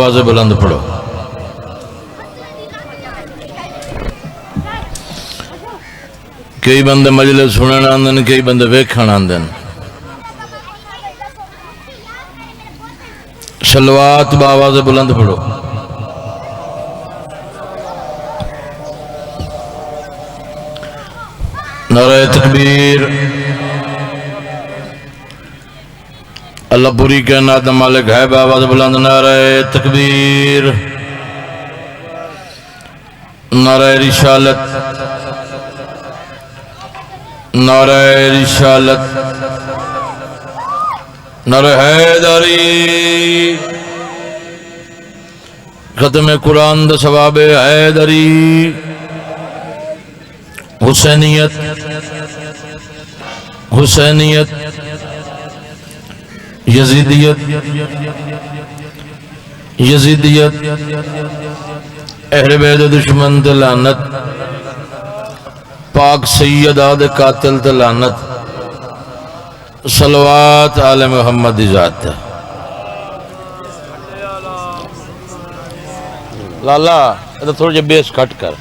آواز بلند پڑھو. کئی بندے مجلس سنن آندن، کئی بندے ویکھن آندن. صلوات بآواز بلند پڑھو. نعرہ تکبیر. اللہ پوری کائنات مالک ہے. بآواز بلند نعرہ تکبیر. نعرہ رسالت، نعرہ رسالت، نعرہ حیدری. ختم قرآن دا ثواب حیدری. حسینیت، حسینیت، یزیدیت، یزیدیت، اہل بیت دشمن تے لعنت، پاک سیدہ دے قاتل تے لعنت. صلوات آل محمد دی ذات. لالا یہ تھوڑا جا بیس کٹ کر.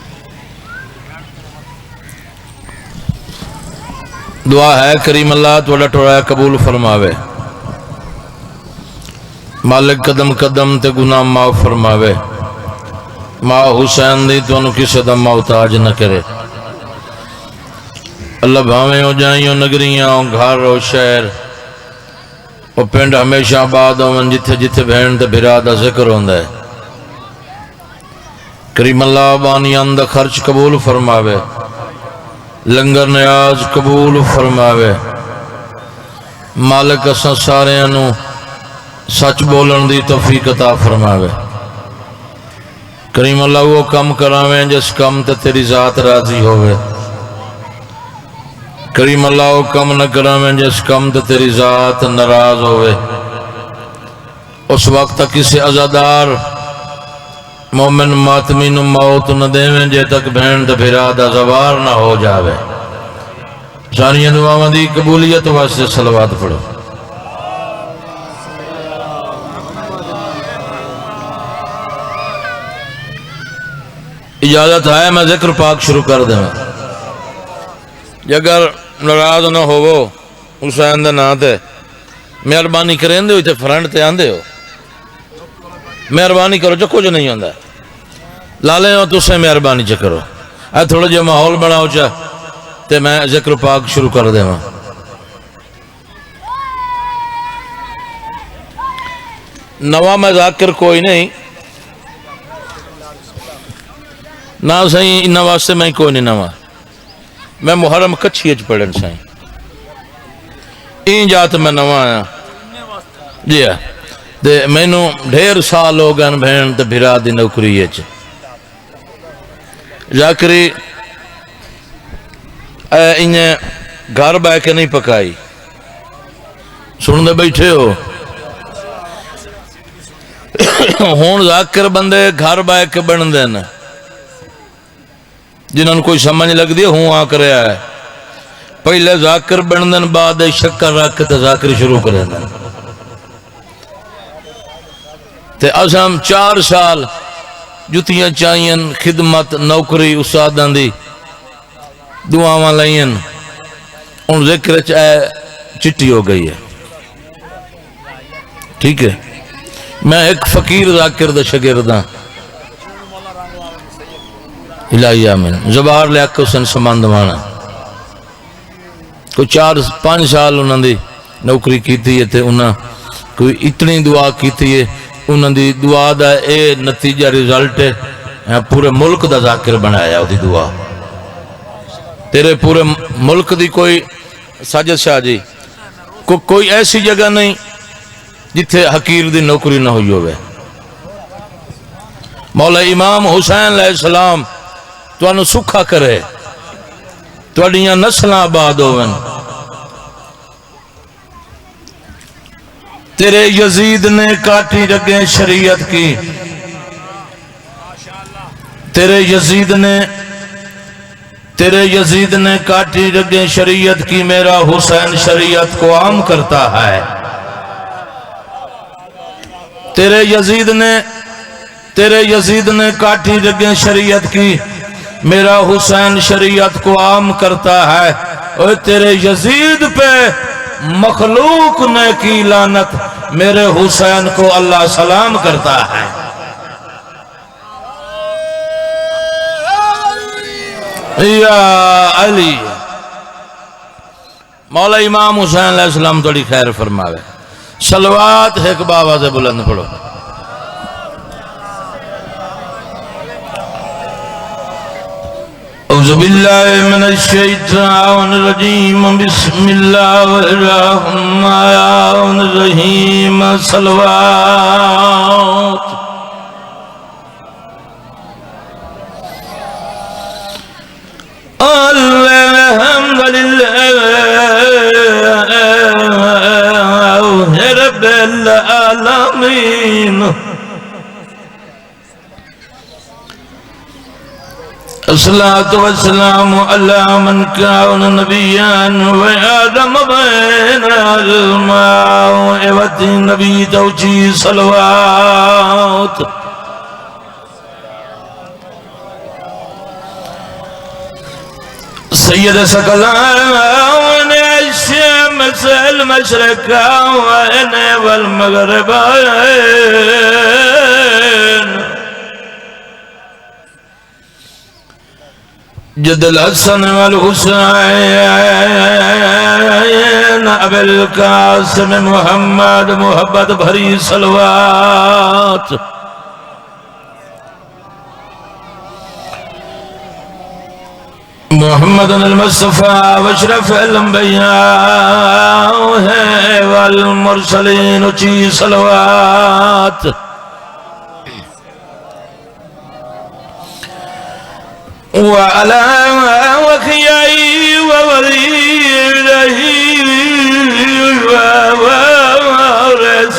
دعا ہے کریم اللہ تھوڑا ٹوڑا قبول فرماوے. مالک قدم قدم تے گناہ معاف فرماوے. ماں حسین دی تو انہوں کسی دا محتاج نہ کرے. اللہ بھاویں ہو جائیں ہو نگریاں ہو گھر ہو شہر وہ پنڈ ہمیشہ آباد ہو جتھے جتھے بہن تے بھرا دا ذکر ہوندا ہے. کریم اللہ بانیان دا خرچ قبول فرماوے. لنگر نیاز قبول فرماوے. مالک اساں سارے انو سچ بولن دی توفیق عطا فرماوے. کریم اللہ وہ کم کراویں جس کم تے تیری ذات راضی ہوئے. کریم اللہ وہ کم نہ کراویں جس کم تے تیری ذات ناراض ہوئے. اس وقت تک کسی عزادار مومن ماتمی نو موت نہ دیویں جے تک بہن تے بھرا دا زوار نہ ہو جاوے. ساری دعاواں دی قبولیت واسطے صلوات پڑھو. اجازت ہے میں ذکر پاک شروع کر دیں. اگر ناراض نہ ہوو حسین دے نام تے مہربانی کریں دے ہوئے تے فرنٹ تے آندے ہو. مہربانی کرو جو کچھ نہیں ہوندا. لالے ہو تو سے مہربانی چ کرو. اے تھوڑا جہا ماحول بناؤ چا تے میں ذکر پاک شروع کر دیں. نواں میں ذاکر کوئی نہیں نہ سہی انہاں واسطے میں کوئی نہیں نواں. میں محرم کچھی اچ پڑھن سائیں این جات میں نواں آیا. جی ہاں تے میں نو ڈھیر سال ہو گئے بہن تے بھرا دی نوکری اچ. ذاکری انہیں گھر بہ کے نہیں پکائی. سن دے بیٹھے ہو ہون ذاکر بندے گھر بہ کے بن دین جنہوں نے کوئی سمجھ لگ دی ہوں آ کریا ہے. پہلے ذاکر بن دن بعد شکر رکھ تے ذاکر شروع کریں دن. تے اسام 4 سال جتیاں چاہین خدمت نوکری استادان دی دعاواں لائین ان ذکر چٹی ہو گئی ہے. ٹھیک ہے میں ایک فقیر ذاکر دا شاگرد ہاں. الہی آمین. زبار لیاق حسین سماندوانا کوئی 4-5 سال انہوں نے نوکری کیتی ہے تے انہوں کوئی اتنی دعا کیتی ہے. انہوں دی دعا دا اے نتیجہ رزلٹ ہے پورے ملک دا ذاکر بنایا. وہ دی دعا تیرے پورے ملک دی کوئی ساجد شاہ جی کوئی ایسی جگہ نہیں جتھے حقیر دی نوکری نہ ہوئی ہوئے. مولا امام حسین علیہ السلام تو انہوں سکھا کرے تو انہوں نسلیں آباد ہوئے. تیرے یزید نے کاٹی رگیں شریعت کی. تیرے یزید نے کاٹی رگیں شریعت کی. میرا حسین شریعت کو عام کرتا ہے. تیرے یزید نے تیرے یزید نے کاٹھی جگہ شریعت کی، میرا حسین شریعت کو عام کرتا ہے، اور تیرے یزید پہ مخلوق نے کی لعنت، میرے حسین کو اللہ سلام کرتا ہے۔ یا علی مولا امام حسین علیہ السلام توڑی خیر فرماوے۔ صلوات ایک بابا سے بلند پڑھو۔ اعوذ باللہ من الشیطان الرجیم، بسم اللہ الرحمن الرحیم، صلوات۔ الحمدللہ رب العالمین، الصلاة والسلام علی من کان نبیا وآدم بین الماء والطین، نبی توجی صلوات۔ سید ثقلین الشمس المشرقین والمغربین، جد الحسن والحسین ابی القاسم محمد، محبت بھری صلوات۔ محمد المصطفیٰ واشرف الانبیاء والمرسلین، اچھی صلوات۔ وعلى وخيائي ووليده وورث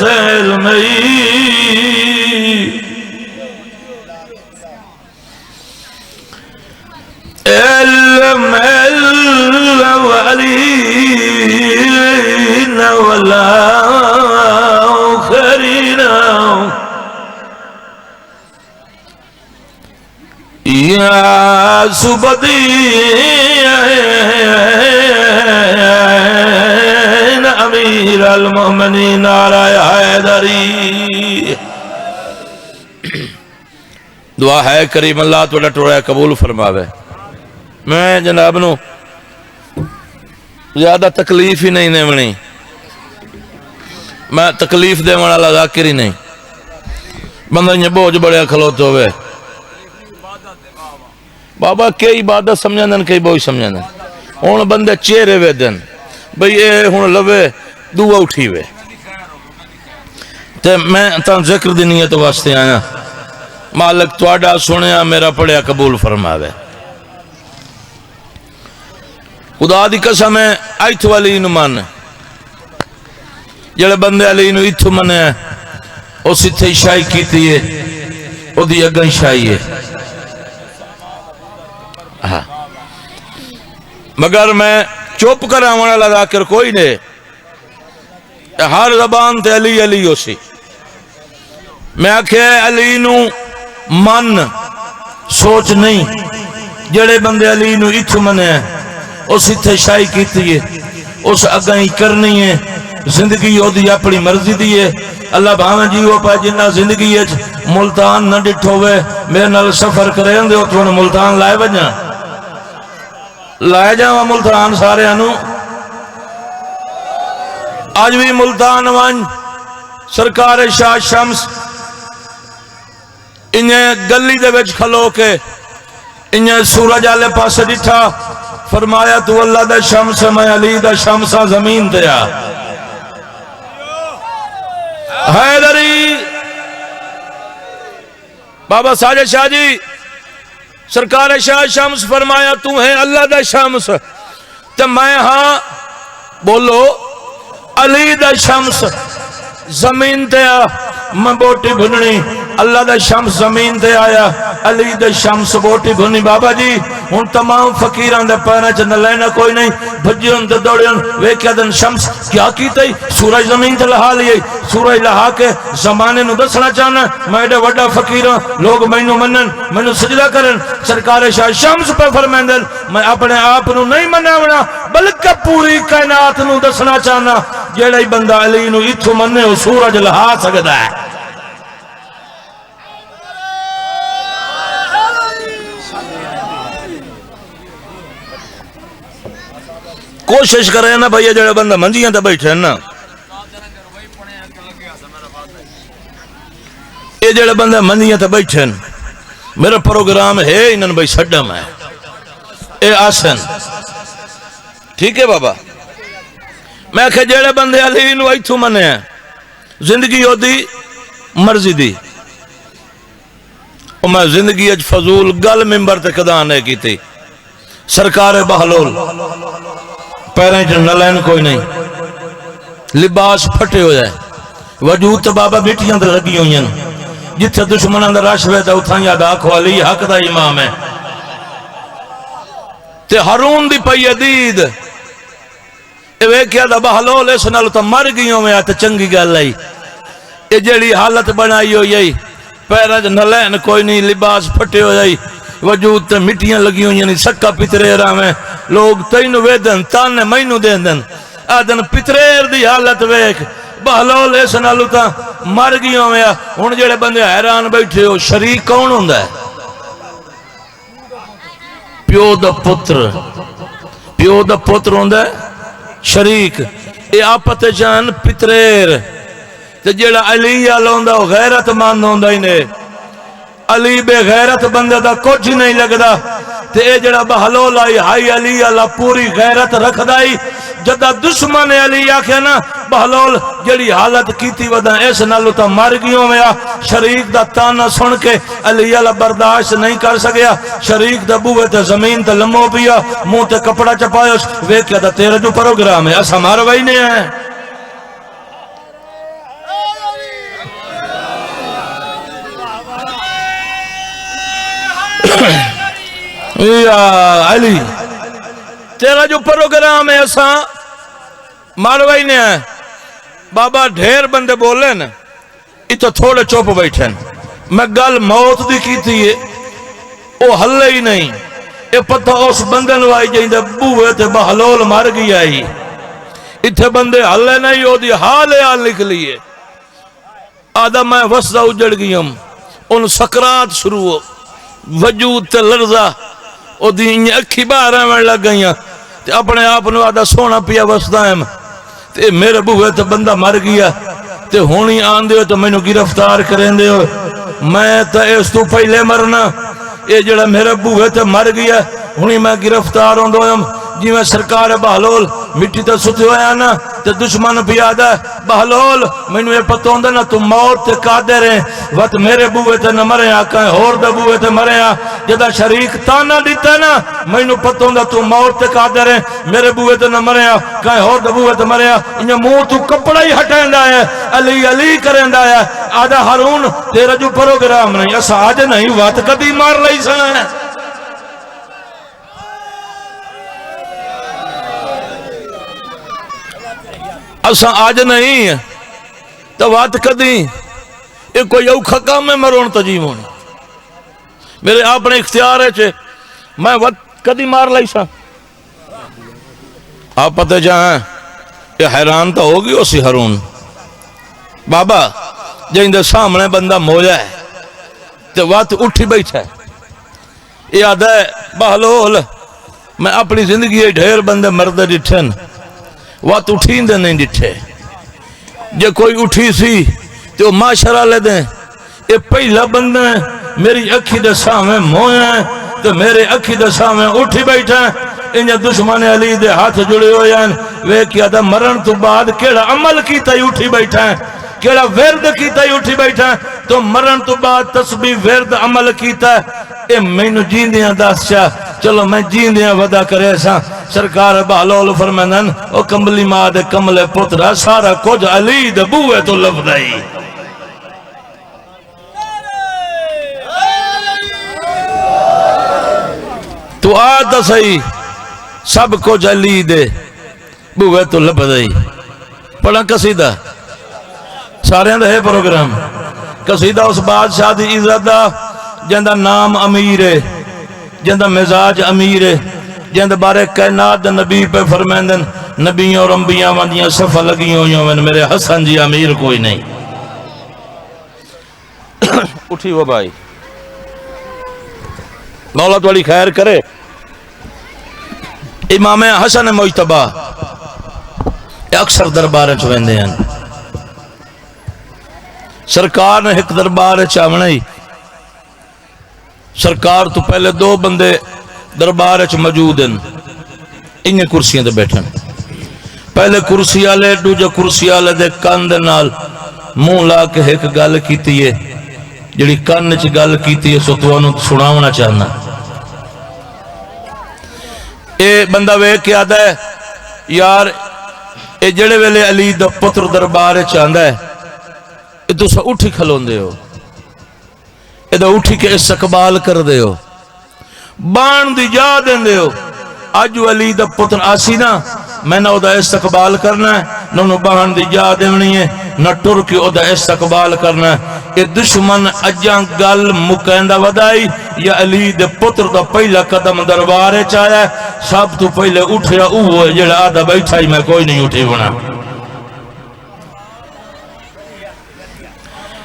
الأولين والآخرين، یا سبدین امیر المؤمنین نعرہ حیدری۔ دعا ہے کریم اللہ توڑا ٹوڑا قبول فرماوے۔ میں جناب نو زیادہ تکلیف ہی نہیں دیونی، میں تکلیف دے والا ذاکر ہی نہیں، بندہ یہ بوجھ بڑے کھلوتے ہوئے بابا کئی عبادت سمجھا دن کئی بوئی سمجھا دن، ہون بندے چہرے وے دن بھئی اے ہون لوے دعا اٹھی وے، تے میں تاں ذکر دی نیت واسطے آیا، مالک تواڈا سنیا میرا پڑھیا قبول فرماوے۔ خدا دی قسم ہے ایتھو علی نو من، جڑے بندے علی نو ایتھو منے ہیں اس اتھے شاہی کیتی ہے، او دی اگن شاہی ہے، مگر میں چوپ کرا والا لگا کر کوئی نہیں، ہر زبان تے علی علی ہو سی، میں آکھے علی نو من سوچ نہیں، جڑے بندے علی نو ایتھو منے ہیں اس اتھے شاہی کیتی ہے، اس اگائی کرنی ہے، زندگی ہو دی اپنی مرضی دی ہے، اللہ بھاویں جی وہ پا جنہ زندگی ہے ملتان نہ ڈٹھو ہوئے، میرے نال سفر کریں دے تو ملتان لائے بجا لائے جاؤں ملتان سارے انو، آج بھی ملتان وان سرکار شاہ شمس انہیں گلی دے وچ کھلو کے انہیں سورج آلے پاس ڈٹھا، فرمایا تو اللہ دا شمس میں علی دا شمسہ زمین دیا حیدری۔ بابا ساجد شاہ جی سرکار شاہ شمس فرمایا تو ہے اللہ دا شمس، تو میں ہاں بولو علی دا شمس زمین تے آ، میں بوٹی بھننی اللہ دا شمس زمین تے آیا، علی دے شمس بوٹی بھنی بابا جی ہن تمام فقیران دے پیراں چ نہ لینا کوئی نہیں بھجن تے دوڑن ویکھیا دن شمس کیا کیتے سورج زمین تے لہا لیے سورج لہا کے زمانے نو دسنا چاہنا میں ایڈا وڈا فقیر ہاں لوگ مینوں منن مینوں سجدہ کرن سرکار شاہ شمس پہ فرمائندن میں اپنے آپ نو نہیں مناونا بلکہ پوری کائنات نو دسنا چاہنا جیڑا ہی بندہ علی نو ایتھوں مننے او سورج لہا سکدا ہے کوشش کرے نا بھائی جڑا بندہ منجیاں تے بیٹھے نا یہ جڑا بندہ منجیاں تے بیٹھے میرا پروگرام ہے انہاں بھائی چھڈم ہے اے آسن ٹھیک ہے بابا میں کہ جڑے بندے علی نو ایتھوں منے ہیں زندگی ہو دی مرضی دی اور میں زندگی اج فضول گل ممبر تے کداں نہیں کیتی سرکار بہلول پیریں چ نلین کوئی نہیں لباس پھٹے ہو جائے وجود تو بابا بیٹیاں تے لگی ہوئی ہیں جتھے دشمناں دا رش وے تے اتھاں یاد آکھو علی حق دا امام ہے تے ہارون دی پئی دید اے ویکھیا دا بہلول اس نال تے مر گئیوں میں تے چنگی گل آئی اے جڑی حالت بنائی ہوئی پیراں چ نلین کوئی نہیں لباس پھٹے ہو جائی وجود تے مٹیاں لگی ہوئی ہیں سکا پترے راویں لوگ تینو ویدن تانے مینو دیندن آدن پتریر دی حالت ویک بہلول اس نالو تا مر گیا ہویا ہن جڑے بندے حیران بیٹھے ہو شریک کون ہوندا ہے پیو دا پتر ہوندا ہے شریک اے آپت جان پتریر تے جڑا علی آل ہوندا او غیرت مند ہوندا ہی نے علی بے غیرت بندے دا کچھ نہیں لگدا تے اے جڑا بہلول آئی ہائی علی اللہ پوری غیرت رکھ دائی جدہ دشمن علی آکھے نا بہلول جڑی حالت کیتی ودا اس نالو تا مر گیوں میں شریک دا تانا سن کے علی اللہ برداشت نہیں کر سکیا شریک دا بوئے تے زمین تے لمو پیا منہ تے کپڑا چپایا ویکھیا دا تیرا جو پروگرام ہے اسا مار وہی نہیں ہے یا علی تیرا جو پروگرام ہے ایسا ماروائی نے ہے بابا ڈھیر بندے بولے نا اتو تھوڑے چوپ بیٹھے میں گل موت دی کی تھی او حلے ہی نہیں اے پتہ اس بندے نوائی جائیں دے بوئے تے بہلول مار گئی آئی اتھے بندے حلے نہیں ہو دی حالے آل لکھ لیے آدھا میں وسدہ اجڑ گئی ہم ان سکرات شروع ہو وجود تے لرزہ او دی اکھی باہر میں لگ گئیاں تے اپنے آپ نے آدھا سونا پیا وسدائم تے میرے بوئے تے بندہ مر گیا تے ہونی آن دے تو میں نو گرفتار کریں دے میں تے اس تو پہلے مرنا اے جڑا میرے بوئے تے مر گیا ہونی میں گرفتار ہوں دویم جی میں سرکار بہلول مٹی تے ستے ہویا نا تے دشمن پیادہ بہلول میں نو یہ پتہ ہوندہ نا تو موت تے قادر ہیں وقت میرے بوئے تے نہ مرے آ کہیں اور دے بوئے تے مرے آ جدہ شریک تانا دیتا نا میں نو پتہ ہوندہ تو موت تے قادر ہیں میرے بوئے تے نہ مرے آ کہیں اور دے بوئے تے مرے آ انہیں منہ تو کپڑا ہی ہٹیں دا ہے علی علی کریں دا ہے آدھا ہارون تیرا جو پروگرام نہیں ایسا آج نہیں وقت کدی مار لئی سن اسا آج نہیں تو بات کدی یہ کوئی اوکھا کام میں مرون تجیم ہونے میرے اپنے اختیار ہے چھے میں وقت کدی مار لائی سا آپ پتہ جہاں یہ حیران تو ہوگی اسی ہارون بابا جہاں دے سامنے بندہ موجہ ہے تو وقت اٹھی بیٹھا ہے یہ آدھا ہے بہلول میں اپنی زندگی ڈھیر بندے مردے ڈٹھن وقت اٹھین دے نہیں ڈٹھے جے کوئی اٹھی سی تو معاشرہ لے دیں یہ پہلا بندہ ہے میری اکھی دے سامنے موئے ہیں تو میرے اکھی دے سامنے اٹھی بیٹھا ہے انہیں دشمن علی دے ہاتھ جڑے ہوئے ہیں وہ کیا دا مرن تو بعد کیڑا عمل کی تائی اٹھی بیٹھا ہے کیڑا ورد کی تائی اٹھی بیٹھا ہے تو مرن تو بعد تسبیح ورد عمل کیتا ہے اے میں نو جیندیاں داس چاہ چلو میں جیندیاں ودا کرے سا سرکار بہلول فرمانن او کمبلی ماں دے کملے پترا سارا کچھ علی دے بوئے تو لفظائی تو آتا صحیح سب کو جلی دے بوے تو لب دئی پڑھا قصیدہ سارے دے پروگرام قصیدہ اس بادشاہ دی عزت دا جندہ نام امیر ہے جندہ مزاج امیر ہے جندہ بارے کائنات نبی پہ فرمیندن نبیوں اور انبیاء واندیاں صفحہ لگی ہوئیوں میں میرے حسن جی امیر کوئی نہیں اٹھی وہ بھائی مولا تو علی خیر کرے امام حسن مجتبہ اکثر دربار چویندے ہیں سرکار نے ایک دربار چاونا ہی سرکار تو پہلے دو بندے دربار چ موجود ہیں انہیں کرسیاں دے بیٹھن پہلے کرسی والے دوجے کرسی والے دے کان دے نال منہ لا کے ایک گل کیتی ہے جڑی کان وچ گل کیتی ہے سو تانوں سناونا چاہنا اے بندہ ویکھ کے آدا ہے یار اے جڑے ویلے علی دا پتر دربار وچ آندا ہے اے تساں اٹھی کھلوندے ہو اے دا اٹھی کے استقبال کر دے ہو بان دی جا دیندے ہو اج علی دا پتر آسی نا میں نہ دا استقبال کرنا ہے نہ بان دی جا دینی ہے نہ ٹر کے دا استقبال کرنا ہے اے دشمن اجاں گل مکیندا ودائی یا علی دے پتر دا پہلا قدم دربار وچ آیا ہے سب تو پہلے اٹھیا اوہ جڑا آدھا بیٹھا ہی میں کوئی نہیں اٹھی بنا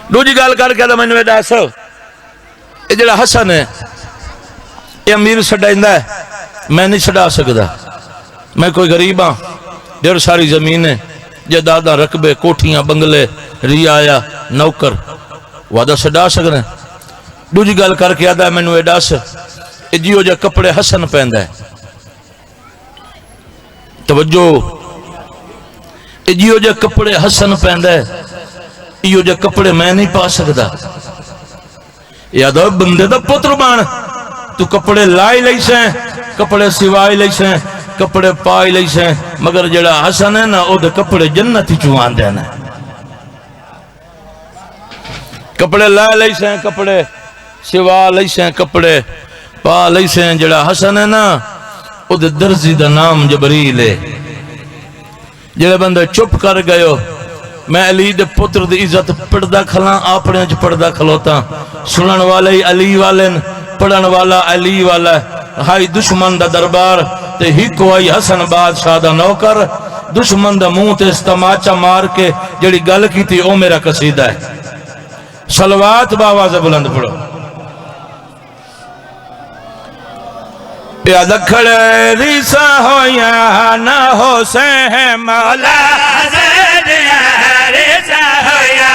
دوجی گل کر کے میں نے دس اے جڑا حسن ہے یہ امیر چھڈیندا ہے میں نہیں چھڈا سکدا میں کوئی غریب ہاں ڈیر ساری زمینیں جائیداداں رقبے کوٹھیاں بنگلے رعایا نوکر وعدہ چھڈا سکنا دوجی گل کر کے آدا مینوں اے دس اے جیو جے کپڑے حسن پیندا ہے توجہ اے جیو جے کپڑے حسن پیندا ہے ایو جے کپڑے میں نہیں پا سکدا یاد بندے دا پتر بان تو کپڑے لائی لئی سیں کپڑے سوائی لئی سیں کپڑے پائی لئی سیں مگر جڑا حسن ہے نا او دے کپڑے جنتی چوان دینا کپڑے لائی لئی سیں کپڑے سوا لئی سیں کپڑے پا لئی سیں جڑا حسن ہے نا او دے درزی دا نام جبریل ہے جڑے بندے چپ کر گئے ہو میں علی دے پتر دی عزت پڑھدا کھلاں اپنے وچ پڑھدا کھلوتا سنن والے علی والے پڑھن والا علی والا ہائی دشمن دا دربار تے ہی کوئی حسن بادشاہ دا نوکر دشمن دا منہ تے استماچا مار کے جڑی گل کی تھی او میرا قصیدہ ہے صلوات باواز بلند پڑھو پیادہ کھڑے ریسا ہو یا نہ ہو سے مولا زیدیا ریسا ہو یا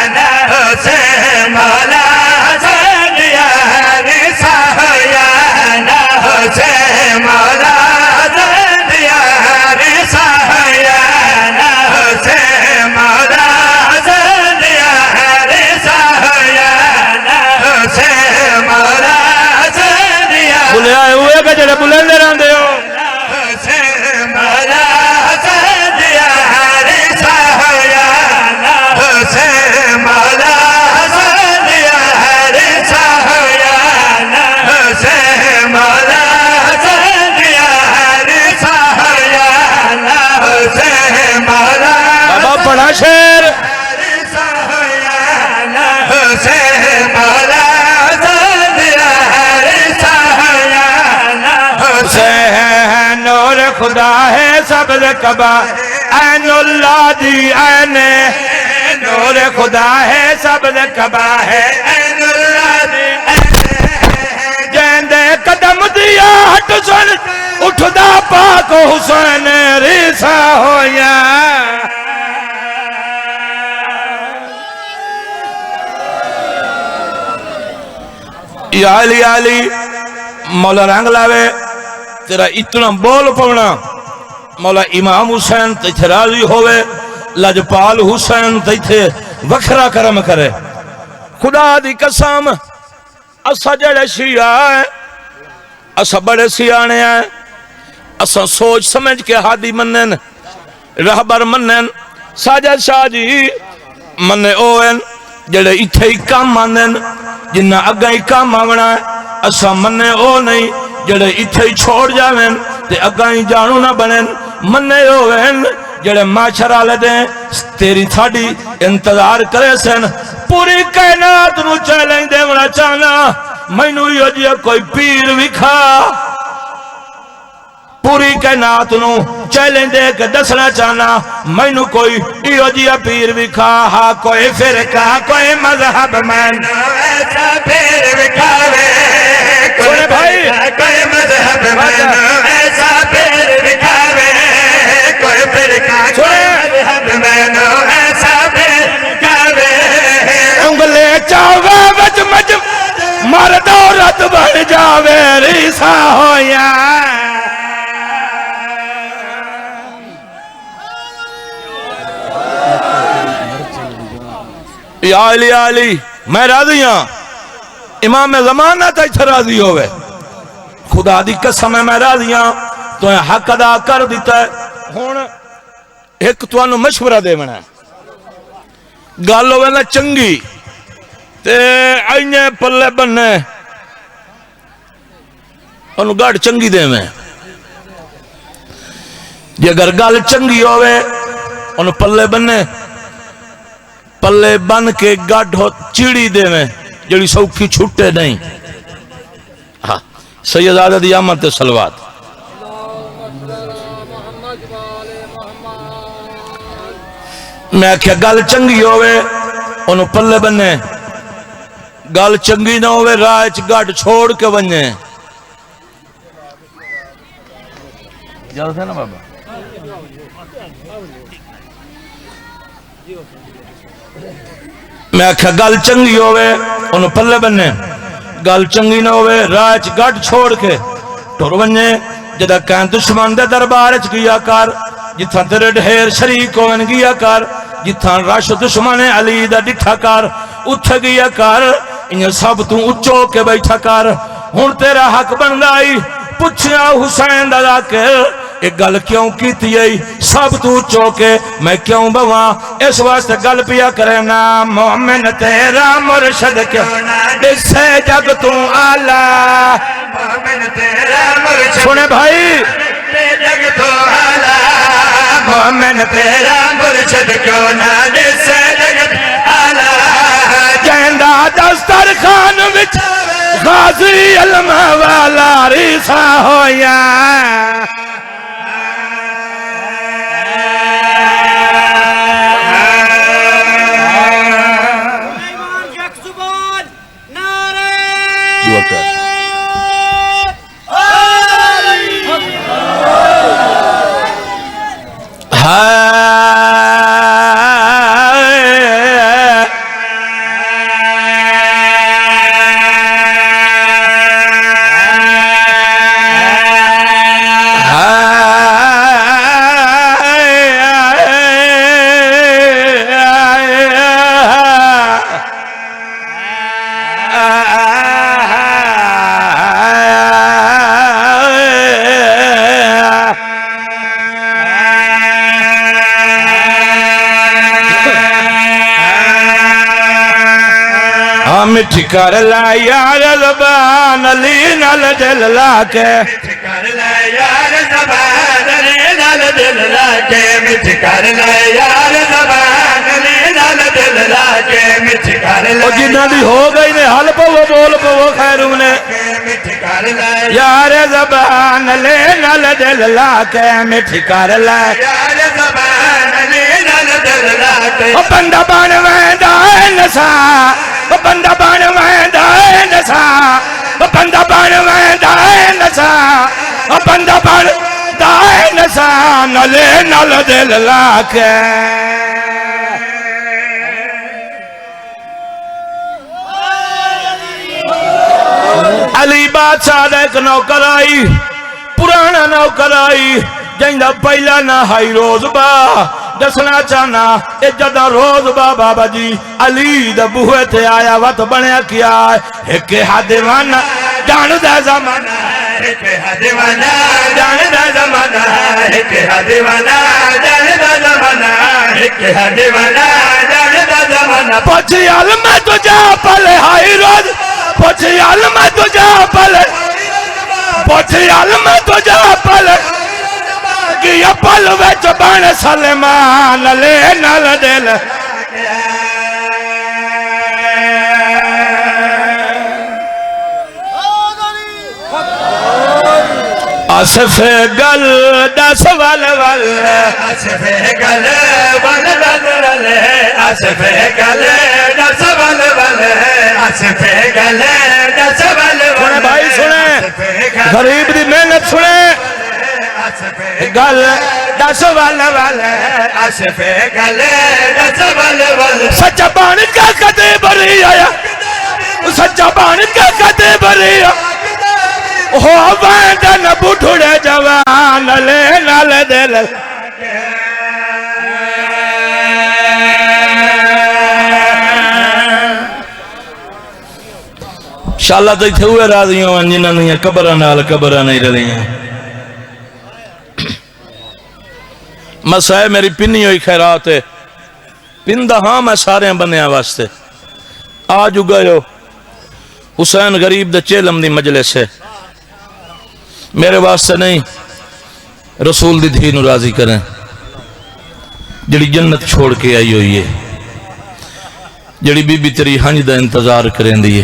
نہ ہو سے مولا زیدیا ریسا ہو یا نہ ہو سے مولا زیدیا ریسا ہو یا نہ ہو سے مولا زیدیا ریسا ہو یا نہ ہو سے مولا زیدیا بولے آئے ہوئے کہ جڑے بلند رہندے ہو بڑا شیر نور خدا ہے سبز کبا عین اللہ دی عین نور خدا ہے سبز کبا ہے عین اللہ دی عین جیندے قدم دیا ہٹ سن اٹھدا پاک حسین ریسا ہویا یا علی علی مولا رنگ لاوے تیرا اتنا بول پونا مولا امام حسین تیتھے راضی ہوئے لجپال حسین تیتھے وکھرا کرم کرے خدا دی قسم اسا جڑے شیعہ ہیں اسا بڑے سیانے ہیں اسا سوچ سمجھ کے ہادی منن رہبر منن ساجد شاہ جی مننے اوین جڑے اتھے ہی کام مانن جنہ اگا ہی کام آونا ہے اسا مننے او نہیں جڑے اتھے ہی چھوڑ جاویں تے اگاں ہی جانو نہ بنن منے ہوویں جڑے معاشر والے دیں تیری تھاڑی انتظار کرے سن پوری کائنات نو چیلنج دیونا چاہنا مینوں یہ جی کوئی پیر وکھا پوری کائنات نو چیلنج دے کے دسنا چاہنا مینوں کوئی یہ جی پیر وکھا ہاں کوئی فرقہ کوئی مذہب مینوں ایسا پیر وکھاوے کوئی بھائی کوئی مذہب مینوں ایسا پیر وکھاوے کوئی فرقہ کوئی مذہب مینوں ایسا پیر وکھاوے انگلے چاوے وچ مج مرد عورت بن جاوے ریسا ہویا یا علی میں راضی ہاں امام زمانہ تا اتھا راضی ہوئے خدا دی قسم ہے میں راضی ہاں تو حق ادا کر دیتا ہے ہون ایک تو انہوں مشورہ دے منا گال ہوئے نا چنگی تے آئینے پلے بننے انہوں گاڑ چنگی دے میں یہ اگر گال چنگی ہوئے انہوں پلے بننے پلے بن کے گاڑ ہو چیڑی دے میں جڑی سوکھی چھوٹے نہیں ہاں سید عدد آمد صلوات میں کیا گل چنگی ہوئے انہوں پلے بننے گل چنگی نہ ہوئے راج گاڑ چھوڑ کے بننے جلد ہے نا بابا میں کیا گل چنگی ہوئے انہوں پلے بننے گل چنگی نہ ہوئے راج گاڑ چھوڑ کے ٹور بننے جدہ کہیں دشمن دے دربارچ گیا کار جتھاں تیرے ڈھیر شریک ہوئن گیا کار جتھاں رش دشمن علی دا ڈٹھا کار اتھا گیا کار انہیں سب تو اچھو کے بیٹھا کار ہون تیرا حق بندائی پچھیا حسین دا ذاکر ایک گل کیوں کیتی ہے سب تو اچھو کے میں کیوں بواں اس واسطے گل پیا کرنا مومن تیرا مرشد کیوں اس سے جگ تو آلہ مومن تیرا مرشد سنے بھائی جگ تو آلہ مومن تیرا مرشد کیوں نہ جس سے جگ آلہ جہندہ دستر خان وچ غازی علم والا ریسا ہویا مٹھ کر لا یار زبان علی نال دل لاکے مٹھ کر لا یار زبان علی نال دل لاکے مٹھ کر لا یار زبان علی نال دل لاکے مٹھ کر لا جنہ دی ہو گئی نے حل پو بول پو خیروں نے مٹھ کر لا یار زبان علی نال دل لاکے مٹھ کر لا یار زبان علی نال دل لاکے او بندہ بن ویندا نسا بندہ بان ویندا اے نسا بندہ بان ویندا اے نسا بندہ بان اے نسا نلے نل دل لاکے علی بادشاہ دا ایک نوکر آئی پرانا نوکر آئی جہندہ پہلا نہ ہائی روز با دسنا چاہنا اے جدہ روز بابا جی علی دا بوہے تے آیا وقت بنیا کیا ایک حدیوانا جان دا زمانہ ایک حدیوانا جان دا زمانہ ایک حدیوانا جان دا زمانہ ایک حدیوانا جان دا زمانہ پوچھی علم تجھا پلے ہائی روز پوچھی علم تجھا پلے پوچھی علم تجھا پل کہ پل وچ بن سلمان لے نال دل آصف گل دس ول ول آصف گل ول ول آصف گل دس ول ول آصف گل دس ول ول بھائی سنیں غریب دی محنت سنیں گل دس ول ول آصف گل دس ول ول سچا بان کا کدے بری آیا سچا بان کا کدے بری آیا ہو ویندن بڑھڑے جوان لے نال دل شاءاللہ تو تھے ہوئے راضیوں جنہاں نہیں قبرہ نال قبرہ نہیں رہی ہیں مسائے میری پنی ہوئی خیرات ہے پندہ ہاں میں سارے بنے واسطے آج گئے ہو حسین غریب دے چیلم دی مجلس ہے میرے واسطے نہیں رسول دی دھی نو راضی کریں جڑی جنت چھوڑ کے آئی ہوئی ہے جڑی بی بی تیری ہنج دا انتظار کریں دیئے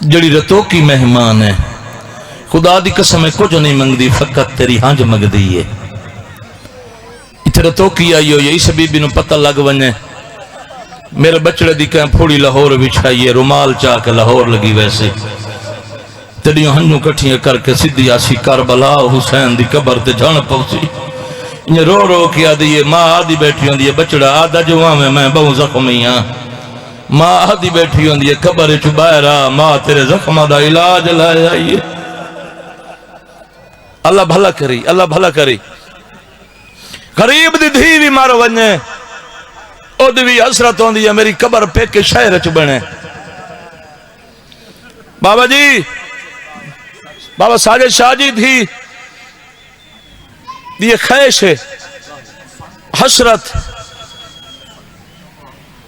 جڑی رتو کی مہمان ہے خدا دی قسم کچھ نہیں منگ دی فقط تیری ہنج مگ دیئے اتھے رتو کی آئی ہوئی ہے اس بی بی نو پتہ لگ ونجے میرے بچڑے دی کہیں پھوڑی لاہور بچھائیے رومال چاہ کے لاہور لگی ویسے تیڑیوں ہنجوں کٹھیاں کر کے سدھی آسی کربلا حسین دی قبر تے جھن پوسی انہیں رو رو کیا دیئے ماں آدھی بیٹھی ہوں دیئے بچڑا آدھا جوان میں بہوں زخمی ہاں ماں آدھی بیٹھی ہوں دیئے قبر چبائرہ ماں تیرے زخمہ دا علاج لائے آئیے اللہ بھلا کری اللہ بھلا کری غریب دی دھی بھی مارو ونجے او دی حسرت ہوں دیئے میری قبر پہ کے شہر چبنے بابا جی بابا ساجد شاہ جی تھی یہ خیش ہے حسرت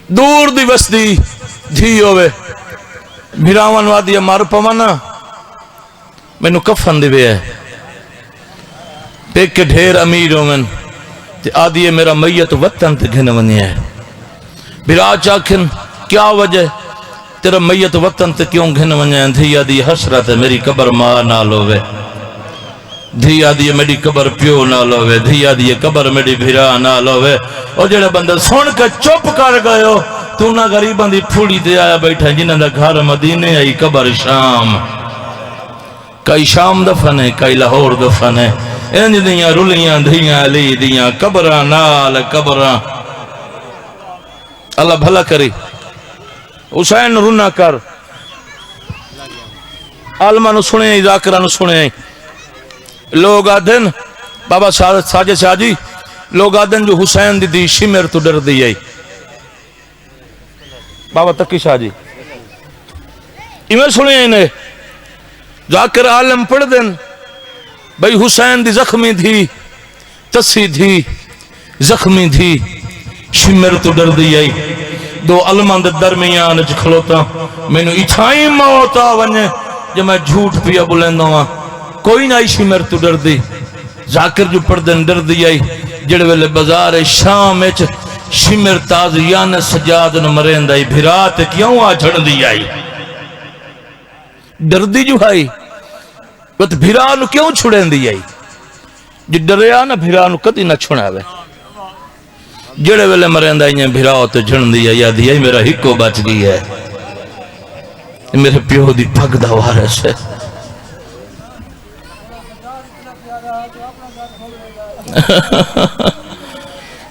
دور دی وسدی دھی ہوئے بھیراون وادی مار پوانا میں نو کفن دی بے ہے پیک کے ڈھیر امیر ہوئن تے آدھی میرا میت وطن تے گھن ونی ہے بھیرا چاکھن کیا وجہ تیرا میت وطن تے کیوں گھن ونی ہے دھی آدھی حسرت ہے میری قبر ماں نال ہوئے دھی آدھی میری قبر پیو نال ہوئے دھی آدھی قبر میری بھیرا نال ہوئے اور جڑے بندہ سن کے چپ کر گئے ہو تو نہ غریباں دی پھوڑی تے آیا بیٹھا جنہاں دا گھر مدینے آئی قبر شام کئی شام دفن ہے کئی لاہور دفن ہے انج دیاں رلیاں دھیاں علی دیاں قبراں نال قبراں اللہ بھلا کری حسین رونا کر عالمہ نو سنے ذاکرہ نو سنے لوگ آدھن بابا ساجد شاہ جی لوگ آدھن جو حسین دی دی شمر تو ڈر دی آئی بابا تکی شاہ جی ایمیں سنے انہیں ذاکر عالم پڑھ دن بھئی حسین دی زخمی تھی تسی تھی زخمی تھی شمر تو ڈر دی آئی دو علمان دے درمیان اچھ کھلوتا میں نو اچھائی موتا ونجے جب میں جھوٹ پیا بلندہ ہوا کوئی نہ شمر تو ڈر دی ذاکر جو پردن ڈر دی آئی جڑے ویلے بازار شام اچھ شمر تازیان سجاد نو مرین دائی بھیرات کیوں آ جھڑ دی آئی ڈر دی جو آئی وہ بھیرانو کیوں چھڑین دی آئی جو ڈریا نا بھیرانو کدی نہ چھڑا ہوئے جڑے ویلے مرین دائی بھیراو تو جھڑ دی آئی آدھی آئی میرا ہکو بچ گئی ہے میرے پیو دی پھگ دا وارث ہے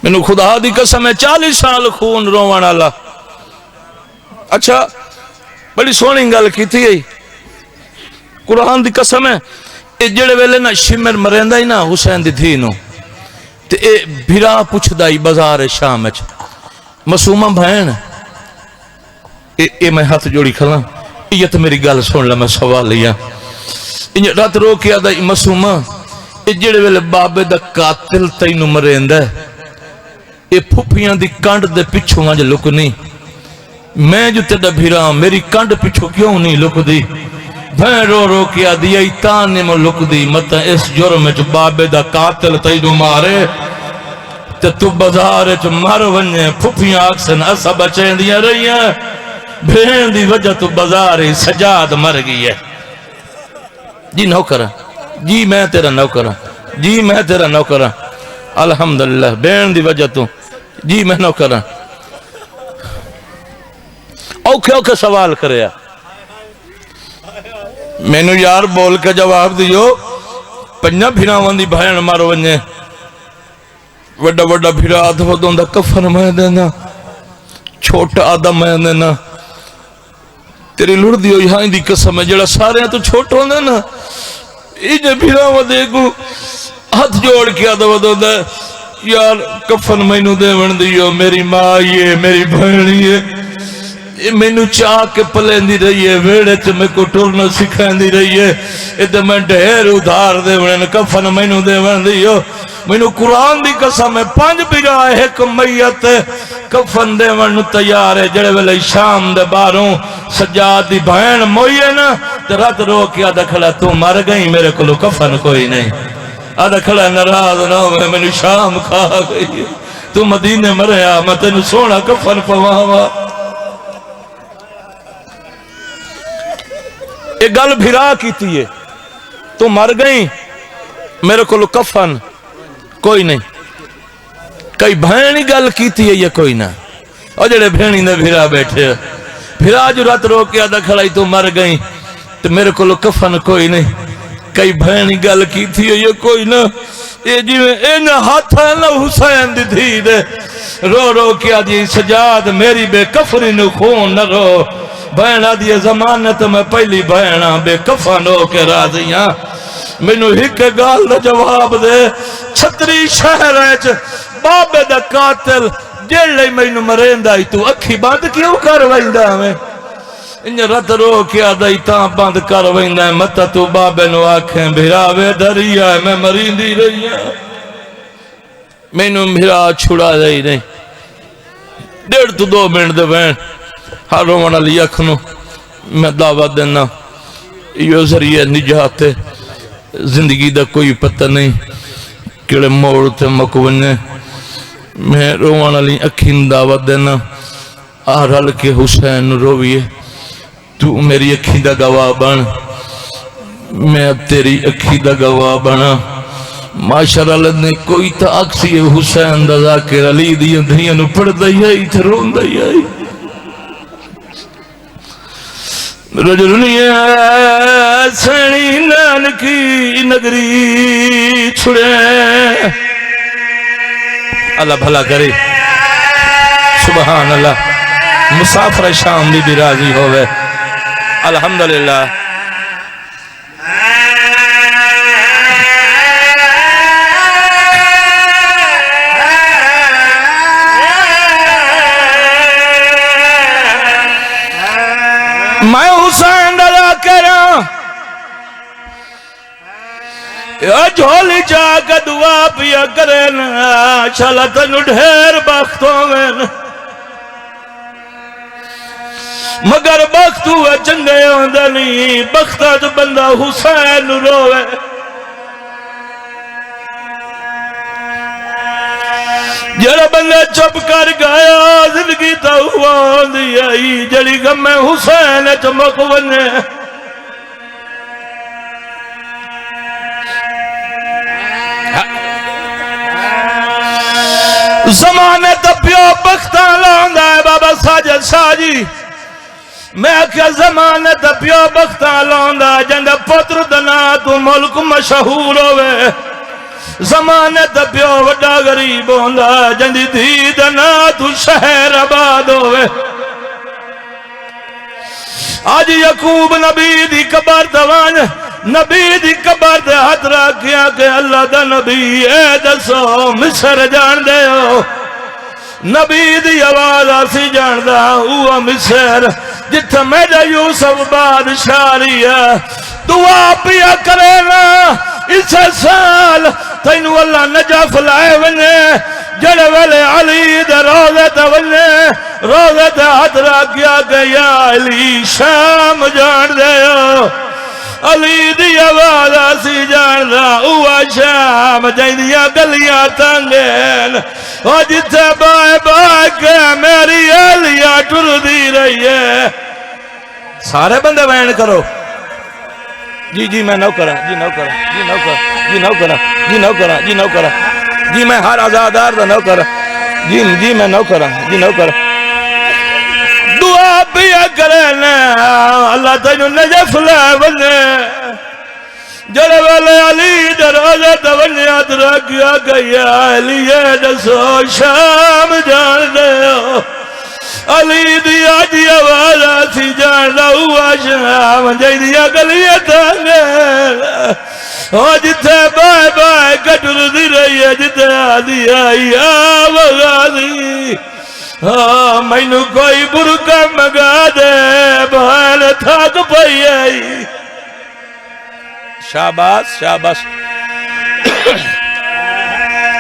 میں نو خدا دی قسم ہے 40 سال خون روان اللہ اچھا بڑی سونی گل کی تھی قرآن دی قسم ہے اے جڑے ویلے نا شمر مریندا ہی نا حسین دی دھی نو تے اے بھیرا پوچھدا ہی بازار شام وچ معصومہ بہن اے میں ہاتھ جوڑی کھلا یہ تو میری گل سن لا میں سوال لیا انج رات رو کے آدا معصومہ اے جڑے ویلے بابے دا قاتل تینوں مریندا ہے اے پھپھیاں دی کنڈ دے پچھوں اج لک نہیں میں جو تیرا بھیرا میری کنڈ پچھوں کیوں نہیں لک دی بھین رو رو کیا دیا تانے میں لک دی مت اس جرم چ بابے دا قاتل تینو مارے تے تو بازار چ مر ونجے پھپھیاں اکسن اسا بچیں دیا رہی ہیں بھین دی وجہ تو بازار سجاد مر گئی ہے جی نوکرہ جی میں تیرا نوکرہ جی میں تیرا نوکرہ الحمدللہ بھین دی وجہ تو جی میں نوکرہ اوکھے اوکھے سوال کریا میں نو یار بول کے جواب دیو پنجا بھیراوان دی بھائن مارو ونجے وڈا وڈا بھیرا آدھا ودوں دا کفن میں دینا چھوٹا آدھا میں دینا تیری لڑ دیو یہاں دی قسم ہے جڑا سارے ہیں تو چھوٹا ہوں دینا ایجے بھیراوان دے کو ہاتھ جوڑ کے آدھا ودوں دا یار کفن میں نو دے ون دیو میری ماں یہ میری بھائنی ہے میں نو چاہ کے پلیں دی رہی ہے ویڑے چ میں کو ٹورنا سکھائیں دی رہی ہے ادھے میں ڈھیر ادھار دے ون کفن میں نو دے ون دیو میں نو قرآن دی قسم ہے 5 بگا ایک میت کفن دے ون تیار ہے جڑے ویلے شام دے باروں سجاد دی بہن موئی ہے نا تے رات رو کے آدھا کھڑا تو مر گئی میرے کلو کفن کوئی نہیں آدھا کھڑا ناراض نہ ہوئے میں نو شام کھا گئی تو مدینے مریا میں تینو سونا کفن پواوا ایک گل بھیرا کی تھی ہے تو مر گئی میرے کو کفن کوئی نہیں کئی بھینی گل کی تھی ہے یہ کوئی نہ اور جڑے بھینی نے بھیرا بیٹھے بھیرا جو رات رو کے آدھا کھڑائی تو مر گئی تو میرے کو کفن کوئی نہیں کئی بھینی گل کی تھی ہے یہ کوئی نہ یہ جی میں این ہاتھ ہے نہ حسین دی دھی دے رو رو کیا دی سجاد میری بے کفری نو خون نہ رو بہنہ دیئے زمانت میں پہلی بہنہ بے کفن ہو کے راضیاں میں نو ہک گال دا جواب دے چھتری شہر ہے بابے دا قاتل جیل لئی میں نو مرین دائی تو اکھی باندھ کیوں کر ویندہ ہمیں انجھے رت رو کیا دائی تاں باندھ کر ویندہ ہے متا تو بابے نو آنکھیں بھراوے دریا ہے میں مرین دی رہی ہے میں نو بھرا چھڑا دائی نہیں 1.5 to 2 منٹ دے بہن ہر رومانہ لیا کھنو میں دعوت دینا یہ ذریعہ نجات ہے زندگی دا کوئی پتہ نہیں کیڑے موڑ تے مکونے میں رومانہ لیا اکھین دعوت دینا آرال کے حسین رویے تو میری اکھی دا گواہ بن میں اب تیری اکھی دا گواہ بنا ماشاءاللہ نے کوئی تا اکسی حسین دا ذاکر علی دیا دھیاں نو پڑھ دائی آئی تھے رون دائی آئی رجلنی سینی نان کی نگری چھڑے اللہ بھلا کرے سبحان اللہ مسافر شام بھی راضی ہوئے الحمدللہ میں حسین ڈالا کرا جھولی جا کے دعا پیا کرنا چلا تنو ڈھیر بختوں میں مگر بخت ہوئے چنگے ہوندے نہیں بختہ جو بندہ حسین روے جڑا بندہ چپ کر گیا زندگی تا ہوا ہوندی آئی جڑی غم حسین چمک ونے زمانے تا پیو بختہ لانگا ہے بابا ساجد ساجی میں کیا زمانے تا پیو بختہ لانگا جنگ پتر دنا تو ملک مشہور ہوئے زمانے تا پیو وڈا غریب ہوندا جندی دھی دنا تو شہر آباد ہوئے آج یعقوب نبی دی قبر دوان نبی دی قبر دے ہاتھ رکھیا کہ اللہ دا نبی اے دسو مصر جان دے ہو نبی دی آواز آسی جان دا ہوا مصر جتھا میرا یوسف بادشاہی ہے دعا پیا کرے نا اس سال تینو اللہ نجف لائے ونے جڑے والے علی دے روزے تے ونے روزے تے ہاتھ رکھیا کہ یا علی شام جان دے ہو علی دی آواز سی جاندا اوہ شام جائیدیاں گلیاں تنگین او جتھے بائے بائے کے میری علیہ ٹر دی رہی ہے. سارے بندے وین کرو جی میں نو کرا جی نو کرا جی نو کرا جی نو کرا جی نو کرا جی نو کرا جی میں ہر آزادار دا نو کرا جی میں نو کرا جی نو کرا. دعا پیا کرنا اللہ تینو نجف لے بنے جڑے والے علی دروازے تے ونیا ترکیا گیا علیہ دسو شام جان دے علی دی آج آواز سی جاندا ہوا شام جائیدیاں گلیاں تنگین او جتھے بائے بائے کٹر دی رہی ہے جتھے آدھی آئی آوازی مینو کوئی برکا مگا دے بہن تھک پئی آئی. شاباش شاباش.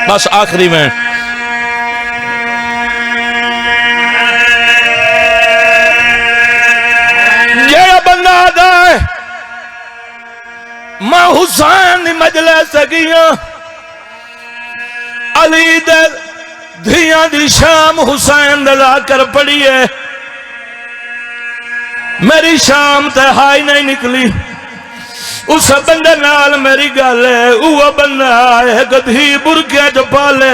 بس آخری میں یہ بندہ دے میں حسین دی مجلس گیا علی دے دھیاں دی شام حسین دے لا کر پڑی ہے میری شام تے ہائی نہیں نکلی. اس بندے نال میری گل ہے وہ بندہ ہے گدھی برکیاں جو پالے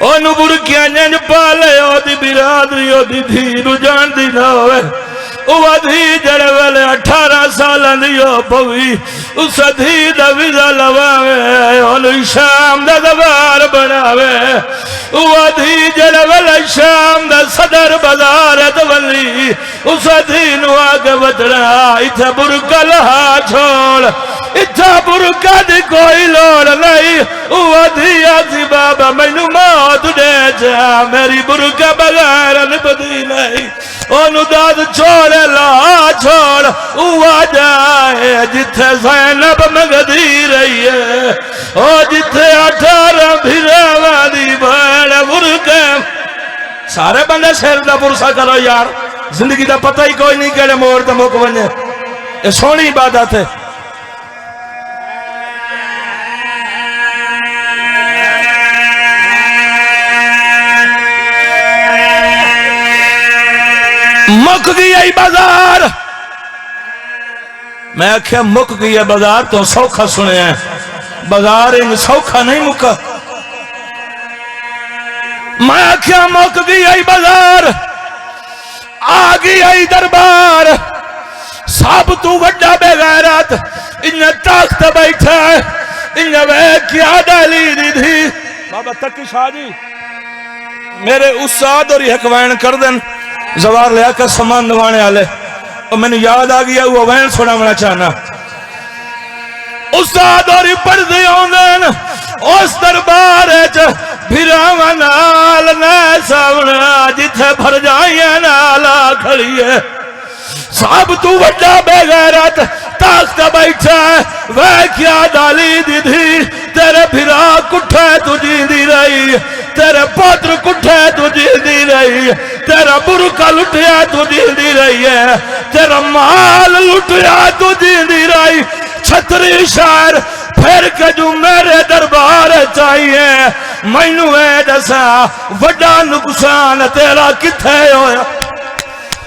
انہوں برکیاں جنج پالے او دی برادری او دی دھی رجان دی نہ ہوئے وہ دھی جڑے والے 18 سالہ دیو پوی اس دھی دا ویزا لواوے انہوں شام دا دوار بناوے وہ دھی جڑے والے شام دا صدر بازار دولی اس دھی نو آگے بچڑا اتھا برکا لہا چھوڑ اتھا برکا دی کوئی لوڑ نہیں وہ دھی آسی بابا مینو موت دے جا میری برکا بغیر نبدی نہیں انہوں داد چھوڑے لا چھوڑ اوہ جائے جتھے زینب مگدی رہی ہے او جتھے 18 بھیراوہ دی بھاڑے برکے. سارے بندے شہر دا پرسا کرو یار زندگی دا پتہ ہی کوئی نہیں کہڑے موڑ تے موک بنے یہ سونی عبادت ہے. مک گئی ہے بازار میں آکھیا مک گئی ہے بازار تو سوکھا سنے ہیں بازار ان سوکھا نہیں مکا. میں آکھیا مک گئی ہے بازار آگئی ہے دربار سب تو وڈا بے غیرت انہیں تاخت بیٹھا ہے انہیں وہ کیا ڈالی دی تھی. بابا تکی شاہ جی میرے استاد اور یہ حکوین کر دیں زوار لیا کر سامان دوانے آلے اور میں نے یاد آگیا وہ وین سوڑا منا چاہنا استاد اور پردے ہوندن اس دربار بھیراوہ نال نیساونا جتھے بھر جائیں نالا کھڑی ہے صاحب تو وڈا بے غیرت تاخت بیٹھا ہے وہ کیا ڈالی دی تھی تیرے بھیرا کٹھے تجھی دی رہی تیرے پتر کٹھے تجھی دی رہی تیرا برکا لٹیا تجھی دی رہی ہے تیرا مال لٹیا تجھی دی رہی چھتری شاعر پھر کے جو میرے دربار چاہیے مینو اے دسا وڈا نقصان تیرا کتھے ہویا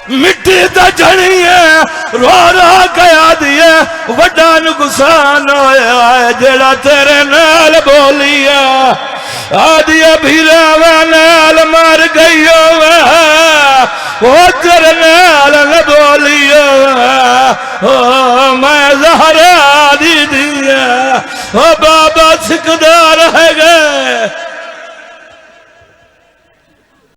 مٹی تا جھڑی ہے رو رو گیا دیئے وڈا نقصان ہویا ہے جڑا تیرے نال بولیا آدیا بھیراوہ نال مار گئی ہوئے وہ تیرے نال بولیا میں زہرہ دی دیا بابا سکدار ہے گئے